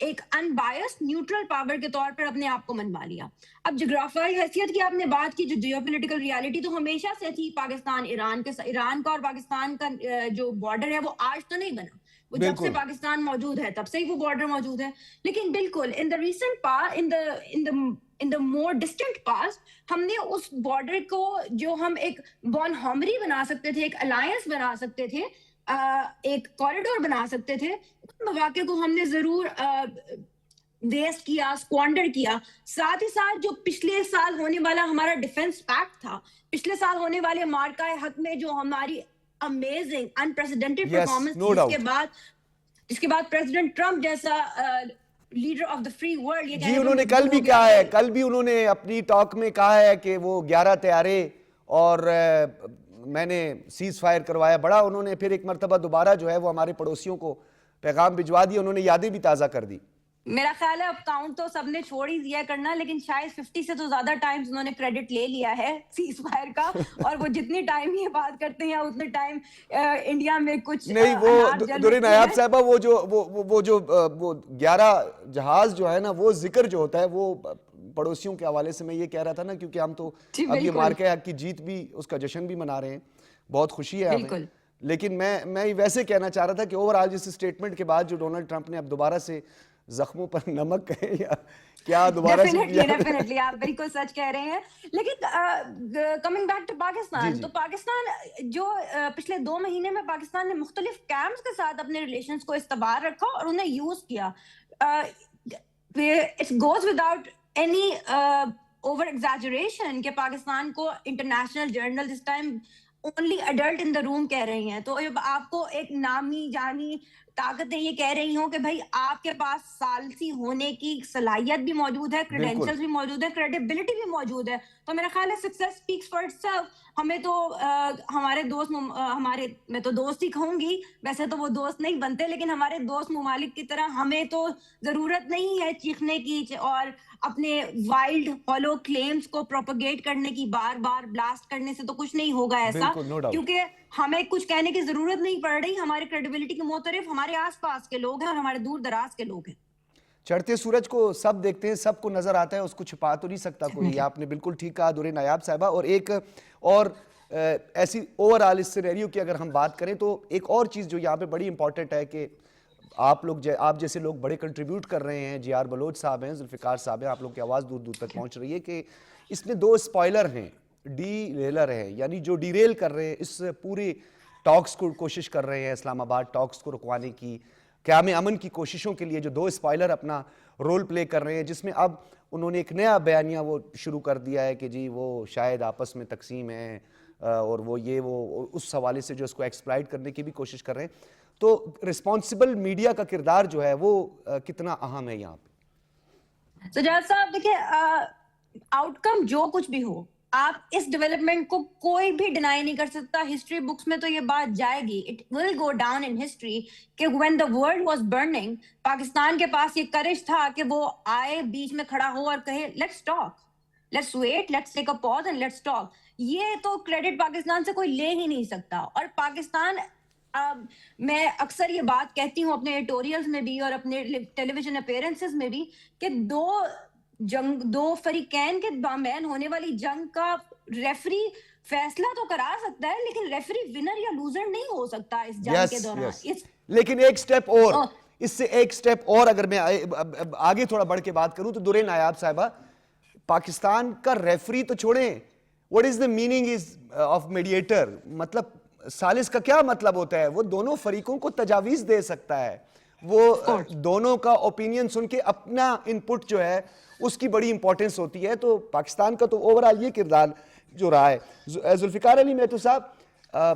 Speaker 3: ایک انبائسڈ نیوٹرل پاور کے طور پر اپنے آپ کو منوا لیا. اب جغرافیائی حیثیت کی آپ نے بات کی, جو جیو پولیٹیکل ریالٹی تو ہمیشہ سے تھی پاکستان ایران کے, ایران کا اور پاکستان کا جو بارڈر ہے وہ آج تو نہیں بنا, وہ جب سے پاکستان موجود ہے تب سے ہی وہ بارڈر موجود ہے. لیکن بالکل in the recent past, in the more distant past, ہم نے اس بارڈر کو جو ہم ایک بون ہومری بنا سکتے تھے, ایک الائنس بنا سکتے تھے, ایک کوریڈور بنا سکتے تھے, مواقع کو ہم نے ضرور ویسٹ کیا, اسکوانڈر کیا. ساتھ ہی ساتھ جو پچھلے سال ہونے والا ہمارا ڈیفنس پیکٹ تھا, پچھلے سال ہونے والے مارکہ حق میں جو ہماری امیزنگ انپریسیڈنٹڈ پرفارمنس, جس کے بعد پریزیڈنٹ ٹرمپ جیسا leader of the free world,
Speaker 1: جی انہوں نے کل بھی کہا ہے, کل بھی انہوں نے اپنی ٹاک میں کہا ہے کہ وہ 11 طیارے اور میں نے سیز فائر کروایا. بڑا انہوں نے پھر ایک مرتبہ دوبارہ جو ہے وہ ہمارے پڑوسیوں کو پیغام بھجوا دیا, انہوں نے یادیں بھی تازہ کر دی.
Speaker 3: میرا خیال ہے اب کاؤنٹ تو سب نے چھوڑ ہی دیا کرنا, لیکن شاید 50 سے تو زیادہ ٹائمز انہوں نے کریڈٹ لے لیا ہے سیز فائر کا, اور وہ جتنی ٹائم یہ بات کرتے ہیں اتنے ٹائم انڈیا میں کچھ
Speaker 1: نہیں. وہ درے نایاب صاحبہ وہ جو 11 جہاز جو ہے نا, وہ ذکر جو ہوتا ہے وہ پڑوسیوں کے حوالے سے میں یہ کہہ رہا تھا نا, کیونکہ ہم تو اب یہ مارکہ حق کی جیت بھی, اس کا جشن بھی منا رہے ہیں, بہت خوشی ہے ہمیں. لیکن میں ویسے کہنا چاہ رہا تھا کہ اوورآل جس اسٹیٹمنٹ کے بعد جو ڈونلڈ ٹرمپ نے اب دوبارہ سے زخموں پر نمک کہیں یا کیا دوبارہ سے
Speaker 3: ڈیفینیٹلی آپ بالکل سچ کہہ رہے ہیں. لیکن کمنگ بیک ٹو پاکستان, تو پاکستان جو پچھلے 2 مہینے میں پاکستان نے مختلف کیمپس کے ساتھ اپنے ریلیشنز کو استوار رکھا اور انہیں یوز کیا. It goes without any over exaggeration کہ پاکستان کو انٹرنیشنل جرنل اس ٹائم اونلی اڈلٹ ان دا روم کہہ رہی ہیں. تو آپ کو ایک نامی جانی طاقتیں یہ کہہ رہی ہوں کہ بھائی آپ کے پاس ثالثی ہونے کی صلاحیت بھی موجود ہے, کریڈینشلز بھی موجود ہے, کریڈیبلٹی بھی موجود ہے, تو میرا خیال ہے سکسیس اسپیکس فار اٹسیلف. ہمیں تو ہمارے دوست, ہمارے, میں تو دوست ہی کہوں گی, ویسے تو وہ دوست نہیں بنتے, لیکن ہمارے دوست ممالک کی طرح ہمیں تو ضرورت نہیں ہے چیخنے کی اور اپنے وائلڈ ہالو کلیمز کو پروپیگیٹ کرنے کی, بار بار بلاسٹ کرنے سے تو کچھ نہیں ہوگا ایسا, کیونکہ ہمیں کچھ کہنے کی ضرورت نہیں پڑ رہی. ہمارے کریڈیبلٹی کے معترف ہمارے آس پاس کے لوگ ہیں اور ہمارے دور دراز کے لوگ ہیں.
Speaker 1: چڑھتے سورج کو سب دیکھتے ہیں, سب کو نظر آتا ہے, اس کو چھپا تو نہیں سکتا کوئی. آپ نے بالکل ٹھیک کہا درے نایاب صاحبہ. اور ایک اور ایسی اوورآل اس سینیریو کی اگر ہم بات کریں تو ایک اور چیز جو یہاں پہ بڑی امپورٹنٹ ہے کہ آپ جیسے لوگ بڑے کنٹریبیوٹ کر رہے ہیں, جی آر بلوچ صاحب ہیں, ذوالفقار صاحب ہیں, آپ لوگ کی آواز دور دور تک پہنچ رہی ہے کہ اس میں 2 اسپوائلر ہیں, ڈی ریلر ہیں, یعنی جو ڈی ریل کر رہے ہیں اس پورے ٹاکس کو, کوشش کر رہے ہیں اسلام آباد ٹاکس کو رکوانے کی, قیام امن کی کوششوں کے لیے جو 2 اسپوائلر اپنا رول پلے کر رہے ہیں, جس میں اب انہوں نے ایک نیا بیانیہ وہ شروع کر دیا ہے کہ جی وہ شاید آپس میں تقسیم ہے اور وہ اس حوالے سے جو اس کو ایکسپلائٹ کرنے کی بھی کوشش کر رہے ہیں. تو رسپانسبل میڈیا کا کردار جو ہے وہ کتنا اہم ہے یہاں پہ؟
Speaker 3: سجاد صاحب دیکھیں, آؤٹ کم جو کچھ بھی ہو, آپ اس ڈیولپمنٹ کو کوئی بھی ڈینائی نہیں کر سکتا. ہسٹری بکس میں تو یہ بات جائے گی, it will go down in history کہ when the world was burning, Pakistan کے پاس یہ کرج تھا کہ وہ آئے, بیچ میں کھڑا ہو اور کہے let's talk, let's wait, let's take a pause and let's talk. یہ تو کریڈٹ پاکستان سے کوئی لے ہی نہیں سکتا. اور پاکستان, میں اکثر یہ بات کہتی ہوں اپنے ایڈیٹوریلز میں بھی اور اپنے ٹیلی ویژن اپیرنسز میں بھی کہ دو فریقین کے بامین ہونے والی جنگ کا ریفری فیصلہ تو کرا سکتا ہے, لیکن ریفری ونر یا لوزر نہیں ہو سکتا اس جنگ کے دوران.
Speaker 1: لیکن ایک سٹیپ اور, اس سے ایک سٹیپ اور اگر میں آگے تھوڑا بڑھ کے بات کروں تو درے نایاب صاحبہ, پاکستان کا ریفری تو چھوڑیں, what is the meaning of mediator, مطلب ثالث کا کیا مطلب ہوتا ہے؟ وہ دونوں فریقوں کو تجاویز دے سکتا ہے, وہ دونوں کا اوپینین سن کے اپنا انپٹ جو ہے اس کی بڑی امپورٹنس ہوتی ہے. تو پاکستان کا تو اوورآل یہ کردار جو رہا ہے. ذوالفقار علی مہتو صاحب,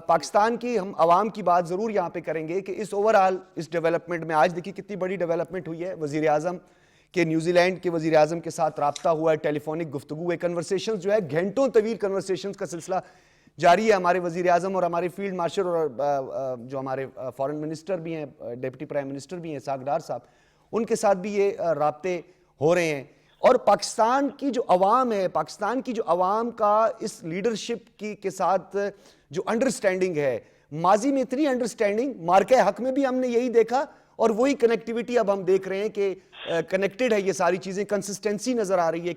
Speaker 1: پاکستان کی ہم عوام کی بات ضرور یہاں پہ کریں گے کہ اس اوورآل اس ڈیولپمنٹ میں آج دیکھیے کتنی بڑی ڈیولپمنٹ ہوئی ہے. وزیر اعظم کہ نیوزی لینڈ کے وزیر اعظم کے ساتھ رابطہ ہوا ہے, ٹیلی فونک گفتگو ہے, کنورسیشنز جو ہے گھنٹوں طویل کنورسیشنز کا سلسلہ جاری ہے. ہمارے وزیر اعظم اور ہمارے فیلڈ مارشل اور جو ہمارے فارن منسٹر بھی ہیں, ڈپٹی پرائم منسٹر بھی ہیں اسحاق ڈار صاحب, ان کے ساتھ بھی یہ رابطے ہو رہے ہیں. اور پاکستان کی جو عوام ہے, پاکستان کی جو عوام کا اس لیڈرشپ کے ساتھ جو انڈرسٹینڈنگ ہے, ماضی میں اتنی انڈرسٹینڈنگ مارکہ حق میں بھی ہم نے یہی دیکھا اور وہی کنیکٹیوٹی اب ہم دیکھ رہے ہیں کہ کنیکٹڈ ہے یہ ساری چیزیں, کنسسٹنسی نظر آ رہی ہے,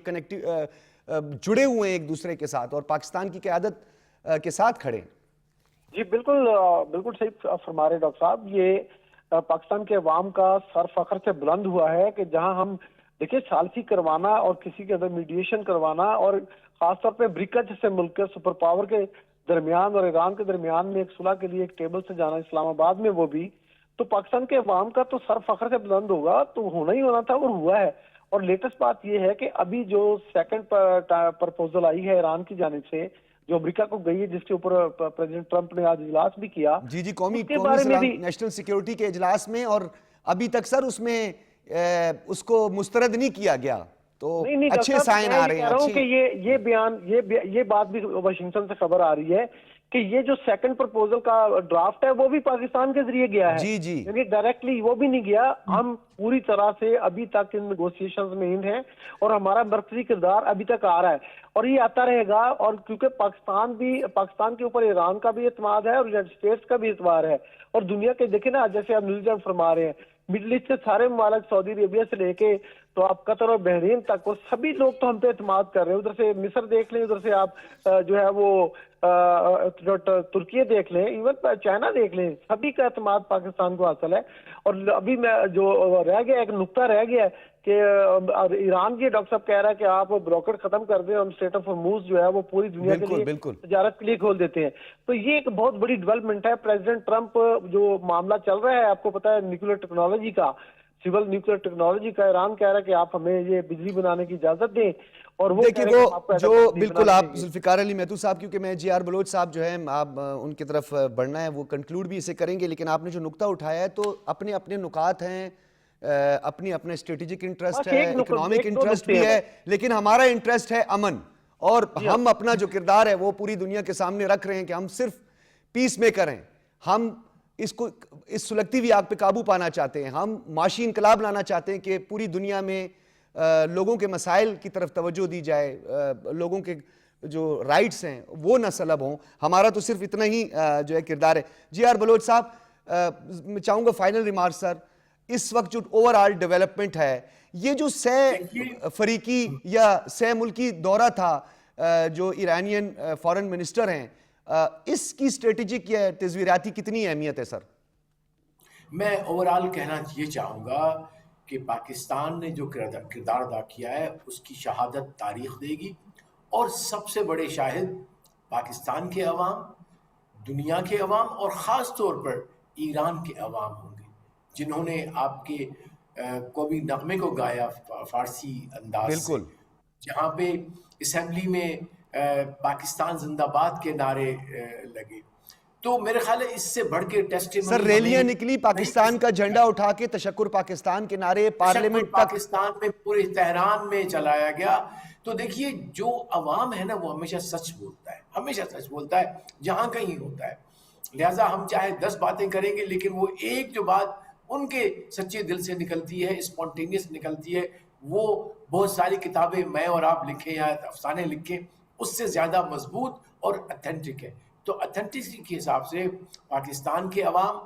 Speaker 1: جڑے ہوئے ہیں ایک دوسرے کے ساتھ اور پاکستان کی قیادت کے ساتھ کھڑے ہیں.
Speaker 4: جی بالکل بالکل صحیح فرما رہے ڈاکٹر صاحب. یہ پاکستان کے عوام کا سر فخر سے بلند ہوا ہے کہ جہاں ہم دیکھیں ثالثی کروانا اور کسی کے اندر میڈیشن کروانا, اور خاص طور پہ امریکہ جیسے ملک کے سپر پاور کے درمیان اور ایران کے درمیان میں ایک صلح کے لیے ایک ٹیبل سے جانا اسلام آباد میں, وہ بھی تو پاکستان کے عوام کا تو سر فخر سے بلند ہوگا, تو ہونا ہی ہونا تھا اور ہوا ہے. اور لیٹسٹ بات یہ ہے کہ ابھی جو سیکنڈ پرپوزل آئی ہے ایران کی جانب سے جو امریکہ کو گئی ہے, جس کے اوپر پریزیڈنٹ ٹرمپ نے آج اجلاس بھی کیا,
Speaker 1: جی قومی نیشنل سیکیورٹی کے اجلاس میں, اور ابھی تک سر اس میں اس کو مسترد نہیں کیا گیا, تو اچھے سائن آ رہے ہیں.
Speaker 4: کہ یہ بیان یہ بات بھی واشنگٹن سے خبر آ رہی ہے کہ یہ جو سیکنڈ پرپوزل کا ڈرافٹ ہے وہ بھی پاکستان کے ذریعے گیا ہے,
Speaker 1: جی
Speaker 4: یعنی ڈائریکٹلی وہ بھی نہیں گیا. ہم پوری طرح سے ابھی تک ان نیگوسیشنز میں ان ہیں اور ہمارا مرکزی کردار ابھی تک آ رہا ہے اور یہ آتا رہے گا. اور کیونکہ پاکستان کے اوپر ایران کا بھی اعتماد ہے اور یونائیٹڈ اسٹیٹس کا بھی اعتبار ہے, اور دنیا کے دیکھیں نا, جیسے آپ نیوز لینڈ فرما رہے ہیں, مڈل ایسٹ کے سارے ممالک سعودی عربیہ سے لے کے تو آپ قطر اور بحرین تک, وہ سبھی لوگ تو ہم پہ اعتماد کر رہے ہیں. ادھر سے مصر دیکھ لیں, ادھر سے آپ جو ہے وہ ترکیہ دیکھ لیں, ایون چائنا دیکھ لیں, سبھی کا اعتماد پاکستان کو حاصل ہے. اور ابھی میں جو رہ گیا ایک نقطہ رہ گیا ہے کہ ایران یہ ڈاکٹر صاحب کہہ رہا ہے کہ آپ بروکر ختم کر دیں, ہم اسٹریٹ آف ہارموز جو ہے وہ پوری دنیا کے لیے تجارت کے لیے کھول دیتے ہیں. تو یہ ایک بہت بڑی ڈیولپمنٹ ہے. پریزیڈنٹ ٹرمپ جو معاملہ چل رہا ہے, آپ کو پتا ہے نیوکلیر ٹیکنالوجی کا, سول نیوکلیر ٹیکنالوجی کا, ایران کہہ رہا ہے کہ آپ ہمیں یہ بجلی بنانے کی اجازت دیں. اور وہ
Speaker 1: جو بالکل آپ ذوالفقار علی مہتو صاحب, کیونکہ میں جی آر بلوچ صاحب جو ہیں آپ ان کی طرف بڑھنا ہے, وہ کنکلوڈ بھی اسے کریں گے, لیکن آپ نے جو نقطہ اٹھایا ہے تو اپنے اپنے نکات ہیں, اپنی اپنے اسٹریٹجک انٹرسٹ ہے, اکنامک انٹرسٹ بھی ہے, لیکن ہمارا انٹرسٹ ہے امن, اور ہم اپنا جو کردار ہے وہ پوری دنیا کے سامنے رکھ رہے ہیں کہ ہم صرف پیس میکر ہیں. ہم اس سلگتی ہوئی آگ پہ قابو پانا چاہتے ہیں, ہم معاشی انقلاب لانا چاہتے ہیں کہ پوری دنیا میں لوگوں کے مسائل کی طرف توجہ دی جائے, لوگوں کے جو رائٹس ہیں وہ نہ سلب ہوں. ہمارا تو صرف اتنا ہی جو ہے کردار ہے. جی آر بلوچ صاحب, میں چاہوں گا فائنل ریمارک سر, اس وقت جو اوور آل ڈیولپمنٹ ہے, یہ جو سہ فریقی یا سہ ملکی دورہ تھا جو ایرانین فارن منسٹر ہیں, اس کی اسٹریٹجک یا تزویراتی کتنی اہمیت ہے سر؟
Speaker 2: میں اوور آل کہنا یہ چاہوں گا کہ پاکستان نے جو کردار ادا کیا ہے اس کی شہادت تاریخ دے گی, اور سب سے بڑے شاہد پاکستان کے عوام, دنیا کے عوام, اور خاص طور پر ایران کے عوام ہوں گے, جنہوں نے آپ کے قومی نغمے کو گایا فارسی انداز سے, جہاں پہ اسمبلی میں پاکستان زندہ باد کے نعرے لگے. تو میرے خیال ہے اس سے بڑھ کے ٹیسٹیمونی
Speaker 1: سر ریلیاں نکلی, پاکستان کا جھنڈا اٹھا کے تشکر پاکستان کے نعرے پارلیمنٹ تک
Speaker 2: پاکستان میں پورے تہران میں چلایا گیا. تو دیکھیے جو عوام ہے نا وہ ہمیشہ سچ بولتا ہے, ہمیشہ سچ بولتا ہے جہاں کہیں ہوتا ہے. لہٰذا ہم چاہے 10 باتیں کریں گے, لیکن وہ ایک جو بات ان کے سچے دل سے نکلتی ہے, اسپونٹینیس نکلتی ہے, وہ بہت ساری کتابیں میں اور آپ لکھیں یا افسانے لکھیں اس سے زیادہ مضبوط اور اتھینٹک ہے. تو اتھینٹسٹی کے حساب سے پاکستان کے عوام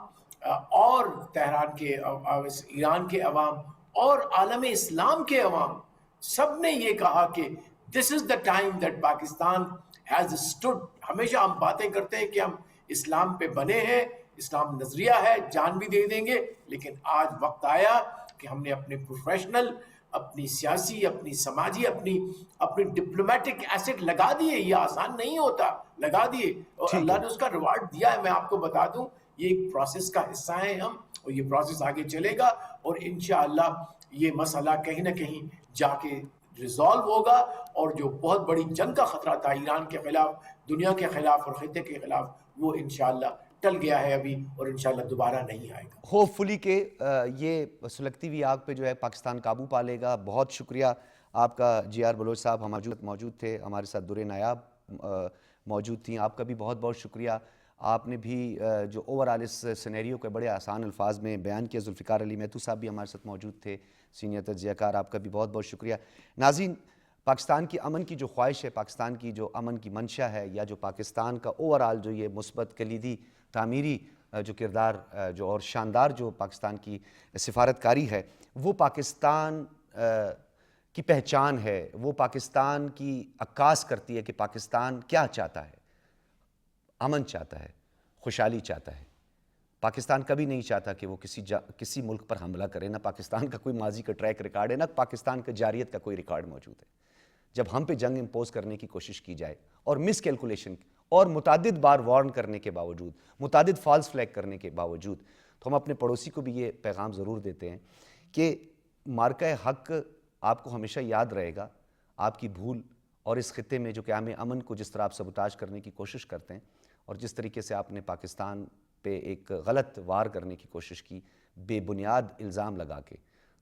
Speaker 2: اور تہران کے ایران کے عوام اور عالم اسلام کے عوام سب نے یہ کہا کہ this is the time that Pakistan has stood. ہمیشہ ہم باتیں کرتے ہیں کہ ہم اسلام پہ بنے ہیں, اسلام نظریہ ہے, جان بھی دے دیں گے, لیکن آج وقت آیا کہ ہم نے اپنے پروفیشنل, اپنی سیاسی, اپنی سماجی, اپنی ڈپلومیٹک ایسٹ لگا دیے. یہ آسان نہیں ہوتا, لگا دیے, اور اللہ نے اس کا ریوارڈ دیا ہے. میں آپ کو بتا دوں یہ ایک پروسیس کا حصہ ہیں ہم, اور یہ پروسیس آگے چلے گا, اور انشاءاللہ یہ مسئلہ کہیں نہ کہیں جا کے ریزالو ہوگا, اور جو بہت بڑی جنگ کا خطرہ تھا ایران کے خلاف, دنیا کے خلاف اور خطے کے خلاف, وہ انشاءاللہ ٹل گیا ہے ابھی, اور انشاءاللہ دوبارہ نہیں آئے گا.
Speaker 1: ہوپ فلی کہ یہ سلگتی ہوئی آگ پہ جو ہے پاکستان قابو پا لے گا. بہت شکریہ آپ کا جی آر بلوچ صاحب, ہم موجود تھے, ہمارے ساتھ درِ نایاب موجود تھیں. آپ کا بھی بہت بہت شکریہ. آپ نے بھی جو اوور آل اس سینیریو کے بڑے آسان الفاظ میں بیان کیا. ذوالفقار علی مہتو صاحب بھی ہمارے ساتھ موجود تھے, سینئر تجزیہ کار, آپ کا بھی بہت بہت شکریہ. ناظرین, پاکستان کی امن کی جو خواہش ہے, پاکستان کی جو امن کی منشا ہے, یا جو پاکستان کا اوور آل جو یہ مثبت کلیدی تعمیری جو کردار جو اور شاندار جو پاکستان کی سفارتکاری ہے وہ پاکستان کی پہچان ہے، وہ پاکستان کی عکاس کرتی ہے کہ پاکستان کیا چاہتا ہے، امن چاہتا ہے، خوشحالی چاہتا ہے۔ پاکستان کبھی نہیں چاہتا کہ وہ کسی ملک پر حملہ کرے، نہ پاکستان کا کوئی ماضی کا ٹریک ریکارڈ ہے، نہ پاکستان کا جارحیت کا کوئی ریکارڈ موجود ہے۔ جب ہم پہ جنگ امپوز کرنے کی کوشش کی جائے اور مس کیلکولیشن اور متعدد بار وارن کرنے کے باوجود، متعدد فالس فلیگ کرنے کے باوجود، تو ہم اپنے پڑوسی کو بھی یہ پیغام ضرور دیتے ہیں کہ مارکہ حق آپ کو ہمیشہ یاد رہے گا، آپ کی بھول اور اس خطے میں جو قیام امن کو جس طرح آپ سبوتاج کرنے کی کوشش کرتے ہیں اور جس طریقے سے آپ نے پاکستان پہ ایک غلط وار کرنے کی کوشش کی بے بنیاد الزام لگا کے،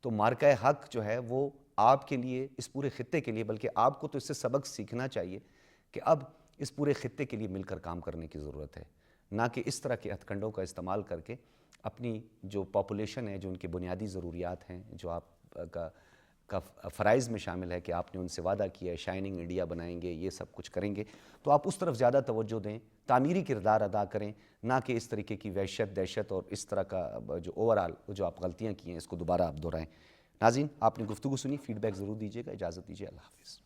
Speaker 1: تو مارکہ حق جو ہے وہ آپ کے لیے، اس پورے خطے کے لیے، بلکہ آپ کو تو اس سے سبق سیکھنا چاہیے کہ اب اس پورے خطے کے لیے مل کر کام کرنے کی ضرورت ہے، نہ کہ اس طرح کے ہتھ کنڈوں کا استعمال کر کے اپنی جو پاپولیشن ہے، جو ان کی بنیادی ضروریات ہیں، جو آپ کا فرائض میں شامل ہے کہ آپ نے ان سے وعدہ کیا ہے شائننگ انڈیا بنائیں گے، یہ سب کچھ کریں گے، تو آپ اس طرف زیادہ توجہ دیں، تعمیری کردار ادا کریں، نہ کہ اس طریقے کی وحشت، دہشت اور اس طرح کا جو اوورآل جو آپ غلطیاں کی ہیں اس کو دوبارہ آپ دہرائیں۔ ناظرین، آپ نے گفتگو سنی، فیڈ بیک ضرور دیجیے گا، اجازت دیجیے، اللہ حافظ۔